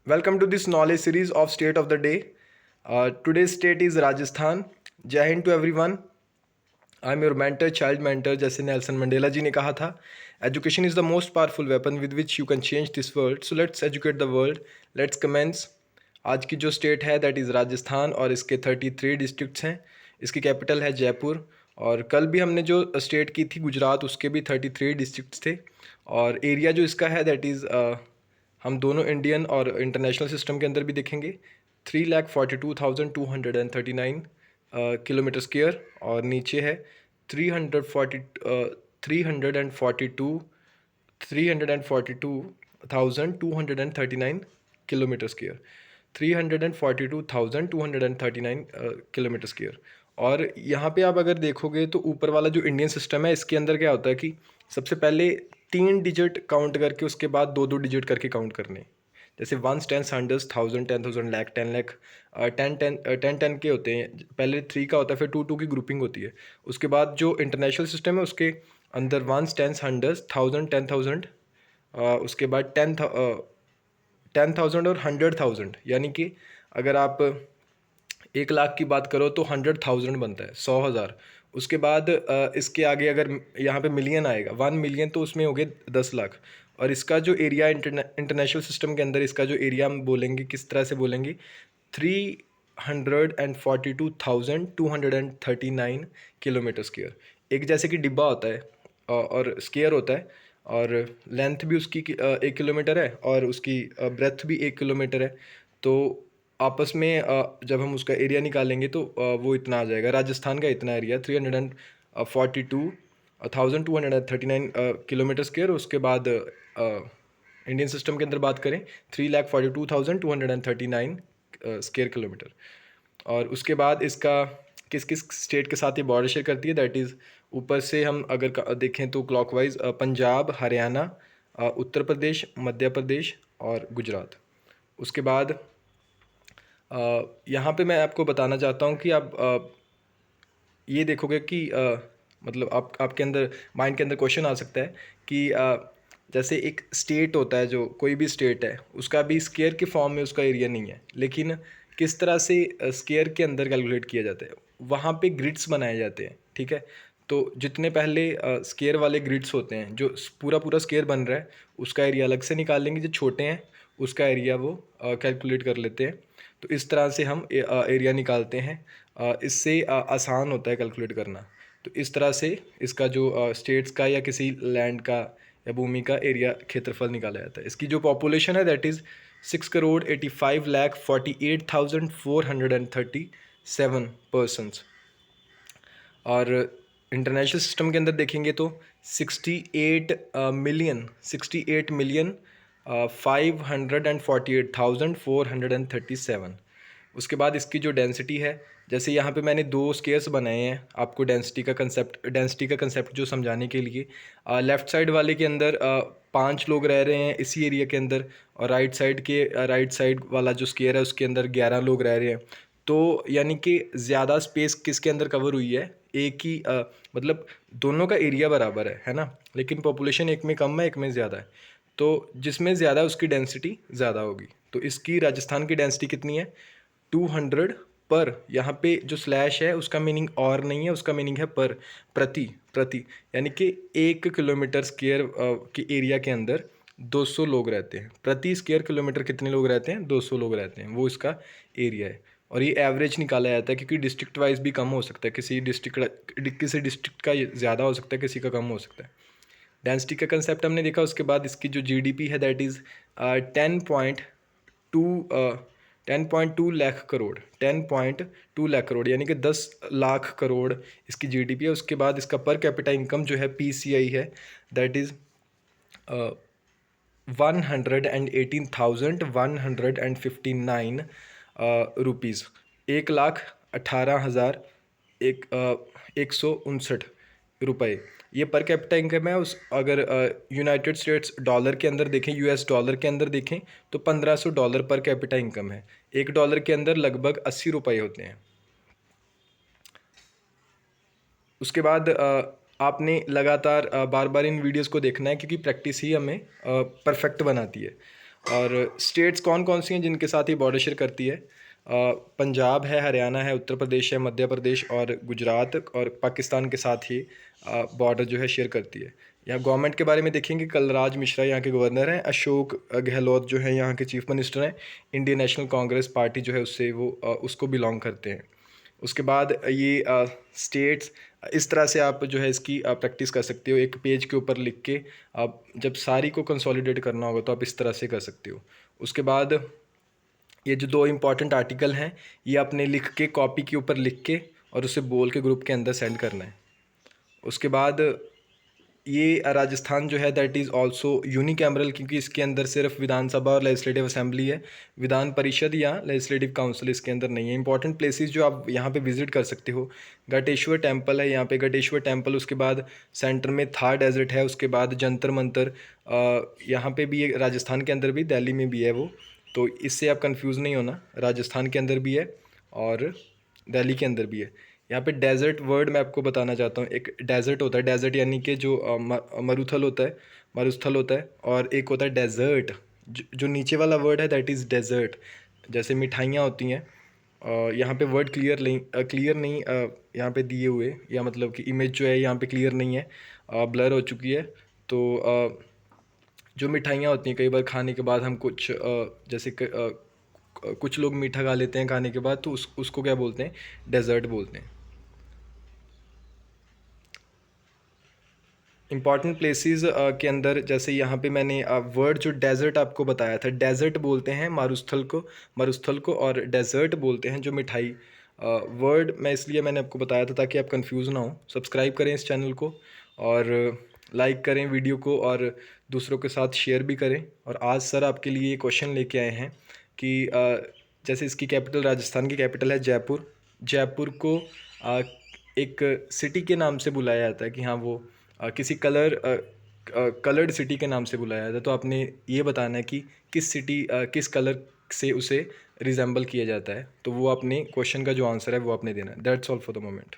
Welcome to this knowledge series of State of the Day. Today's state is Rajasthan. Jai Hind to everyone. I am your mentor, child mentor, जैसे Nelson Mandela ji ने कहा था, education is the most powerful weapon with which you can change this world. So let's educate the world. Let's commence. आज की जो state है that is Rajasthan और इसके 33 डिस्ट्रिक्ट्स हैं. इसकी कैपिटल है जयपुर. और कल भी हमने जो स्टेट की थी गुजरात, उसके भी 33 डिस्ट्रिक्ट्स थे. और एरिया जो इसका है दैट इज़ हम दोनों इंडियन और इंटरनेशनल सिस्टम के अंदर भी देखेंगे. 3,42,239 किलोमीटर स्क्वायर. और नीचे है 342,239 किलोमीटर स्क्वायर. 342,239 kilometre square. और यहाँ पे आप अगर देखोगे तो ऊपर वाला जो इंडियन सिस्टम है, इसके अंदर क्या होता है कि सबसे पहले 3 डिजिट काउंट करके उसके बाद 2-2 डिजिट करके काउंट करने. जैसे ones, tens, hundreds, 1000, 10,000, lakh, 10 lakh. 10 के होते हैं. पहले 3 का होता है, फिर 2 की ग्रुपिंग होती है. उसके बाद जो इंटरनेशनल सिस्टम है उसके अंदर वंस, टेंस, हंड्रेड्स, 1000, 10,000. उसके बाद 10,000 और 100,000. यानी कि अगर आप 1 लाख की बात करो तो 100,000 बनता है, 100,000. उसके बाद इसके आगे अगर यहाँ पे मिलियन आएगा, 1 मिलियन, तो उसमें हो गए 10 लाख. और इसका जो एरिया इंटरनेशनल सिस्टम के अंदर, इसका जो एरिया हम बोलेंगे, किस तरह से बोलेंगे, 342,239 किलोमीटर स्क्वायर. एक जैसे कि डिब्बा होता है और स्क्वायर होता है, और लेंथ भी उसकी 1 किलोमीटर है और उसकी ब्रेथ भी 1 किलोमीटर है. तो आपस में जब हम उसका एरिया निकालेंगे तो वो इतना आ जाएगा. राजस्थान का इतना एरिया 342,239 किलोमीटर स्क्वायर. उसके बाद इंडियन सिस्टम के अंदर बात करें, 3,42,239 स्क्वायर किलोमीटर. और उसके बाद इसका किस किस स्टेट के साथ ये बॉर्डर शेयर करती है, दैट इज़ ऊपर से हम अगर देखें तो क्लॉकवाइज पंजाब, हरियाणा, उत्तर प्रदेश, मध्य प्रदेश और गुजरात. उसके बाद यहाँ पे मैं आपको बताना चाहता हूँ कि आप ये देखोगे कि मतलब आपके अंदर माइंड के अंदर क्वेश्चन आ सकता है कि जैसे एक स्टेट होता है, जो कोई भी स्टेट है, उसका भी स्क्वायर के फॉर्म में उसका एरिया नहीं है, लेकिन किस तरह से स्क्वायर के अंदर कैलकुलेट किया जाता है, वहाँ पे ग्रिड्स बनाए जाते हैं. ठीक है. तो जितने पहले स्क्वायर वाले ग्रिड्स होते हैं, जो पूरा पूरा स्क्वायर बन रहा है, उसका एरिया अलग से निकाल लेंगे. जो छोटे हैं उसका एरिया वो कैलकुलेट कर लेते हैं. तो इस तरह से हम एरिया निकालते हैं. इससे आसान होता है कैलकुलेट करना. तो इस तरह से इसका जो स्टेट्स का या किसी लैंड का या भूमि का एरिया, क्षेत्रफल निकाला जाता है. इसकी जो पॉपुलेशन है दैट इज़ 6,85,48,437 पर्सनस. और इंटरनेशनल सिस्टम के अंदर देखेंगे तो 68,548,437. उसके बाद इसकी जो डेंसिटी है, जैसे यहाँ पे मैंने 2 स्केयर्स बनाए हैं आपको डेंसिटी का कंसेप्ट जो समझाने के लिए. लेफ़्ट साइड वाले के अंदर 5 लोग रह रहे हैं इसी एरिया के अंदर, और राइट साइड वाला जो स्केयर है उसके अंदर 11 लोग रह रहे हैं. तो यानी कि ज़्यादा स्पेस किसके अंदर कवर हुई है, एक ही मतलब दोनों का एरिया बराबर है ना, लेकिन पॉपुलेशन एक में कम है, एक में ज़्यादा है. तो जिसमें ज़्यादा है उसकी डेंसिटी ज़्यादा होगी. तो इसकी राजस्थान की डेंसिटी कितनी है, 200 पर. यहाँ पे जो स्लैश है उसका मीनिंग और नहीं है, उसका मीनिंग है पर, प्रति प्रति. यानी कि 1 किलोमीटर स्क्वायर के एरिया के अंदर 200 लोग रहते हैं. प्रति स्क्वायर किलोमीटर कितने लोग रहते हैं, 200 लोग रहते हैं, वो इसका एरिया है. और ये एवरेज निकाला जाता है क्योंकि डिस्ट्रिक्ट वाइज भी कम हो सकता है. किसी डिस्ट्रिक्ट का ज़्यादा हो सकता है, किसी का कम हो सकता है. डेंसिटी का कंसेप्ट हमने देखा. उसके बाद इसकी जो जीडीपी है दैट इज़ 10.2 लाख करोड़. 10.2 लाख करोड़ यानी कि 10 लाख करोड़ इसकी जीडीपी है. उसके बाद इसका पर कैपिटा इनकम जो है, पीसीआई है, दैट इज़ 118,159 रुपीज़. 1,18,000 159 रुपये. ये पर कैपिटा इनकम है. उस अगर यूनाइटेड स्टेट्स डॉलर के अंदर देखें, यूएस डॉलर के अंदर देखें, तो $1,500 पर कैपिटा इनकम है. $1 के अंदर लगभग 80 रुपये होते हैं. उसके बाद आपने लगातार बार बार इन वीडियोस को देखना है क्योंकि प्रैक्टिस ही हमें परफेक्ट बनाती है. और स्टेट्स कौन कौन सी हैं जिनके साथ ये बॉर्डर शेयर करती है? पंजाब है, हरियाणा है, उत्तर प्रदेश है, मध्य प्रदेश और गुजरात और पाकिस्तान के साथ ही बॉर्डर जो है शेयर करती है। यहाँ गवर्नमेंट के बारे में देखेंगे, कलराज मिश्रा यहाँ के गवर्नर हैं, अशोक गहलोत जो है यहाँ के चीफ मिनिस्टर हैं, इंडियन नेशनल कांग्रेस पार्टी जो है उससे वो उसको बिलोंग करते हैं। उसके बाद ये स्टेट्स इस तरह से आप जो है इसकी प्रैक्टिस कर सकते हो, एक पेज के ऊपर लिख के। आप जब सारी को कंसोलिडेट करना होगा तो आप इस तरह से कर सकते हो। उसके बाद ये जो दो इम्पॉर्टेंट आर्टिकल हैं ये आपने लिख के कॉपी के ऊपर लिख के और उसे बोल के ग्रुप के अंदर सेंड करना है। उसके बाद ये राजस्थान जो है दैट इज़ आल्सो यूनिकैमरल, क्योंकि इसके अंदर सिर्फ विधानसभा और लेजिस्लेटिव असेंबली है, विधान परिषद या लेजिस्लेटिव काउंसिल इसके अंदर नहीं है। इंपॉर्टेंट प्लेसेस जो आप यहाँ पे विजिट कर सकते हो, गटेश्वर टेम्पल है यहाँ पे, गटेश्वर टेम्पल। उसके बाद सेंटर में थार डेजर्ट है। उसके बाद जंतर मंतर यहाँ पे भी, राजस्थान के अंदर भी, दिल्ली में भी है वो, तो इससे आप कंफ्यूज नहीं होना, राजस्थान के अंदर भी है और दिल्ली के अंदर भी है। यहाँ पे डेजर्ट वर्ड मैं आपको बताना चाहता हूँ। एक डेजर्ट होता है, डेजर्ट यानी कि जो मरुथल होता है, मरुस्थल होता है, और एक होता है डेजर्ट। जो नीचे वाला वर्ड है दैट इज़ डेजर्ट। जैसे मिठाइयाँ होती हैं, यहाँ पे वर्ड क्लियर नहीं यहाँ पे दिए हुए, या मतलब कि इमेज जो है यहाँ पे क्लियर नहीं है, ब्लर हो चुकी है। तो जो मिठाइयाँ होती हैं, कई बार खाने के बाद हम कुछ जैसे कुछ लोग मीठा खा लेते हैं खाने के बाद, तो उसको क्या बोलते हैं? डेजर्ट बोलते हैं। इंपॉर्टेंट प्लेसेस के अंदर जैसे यहाँ पे मैंने वर्ड जो डेजर्ट आपको बताया था, डेजर्ट बोलते हैं मारुस्थल को और डेजर्ट बोलते हैं जो मिठाई। वर्ड मैं इसलिए मैंने आपको बताया था ताकि आप कंफ्यूज ना हो। सब्सक्राइब करें इस चैनल को और लाइक करें वीडियो को और दूसरों के साथ शेयर भी करें। और आज सर आपके लिए ये क्वेश्चन लेके आए हैं कि जैसे इसकी कैपिटल, राजस्थान की कैपिटल है जयपुर, जयपुर को एक सिटी के नाम से बुलाया जाता है कि हाँ वो किसी कलर्ड सिटी के नाम से बुलाया जाता है। तो आपने ये बताना है कि किस सिटी किस कलर से उसे रिजेंबल किया जाता है। तो वो आपने क्वेश्चन का जो आंसर है वो आपने देना है। That's all for the moment.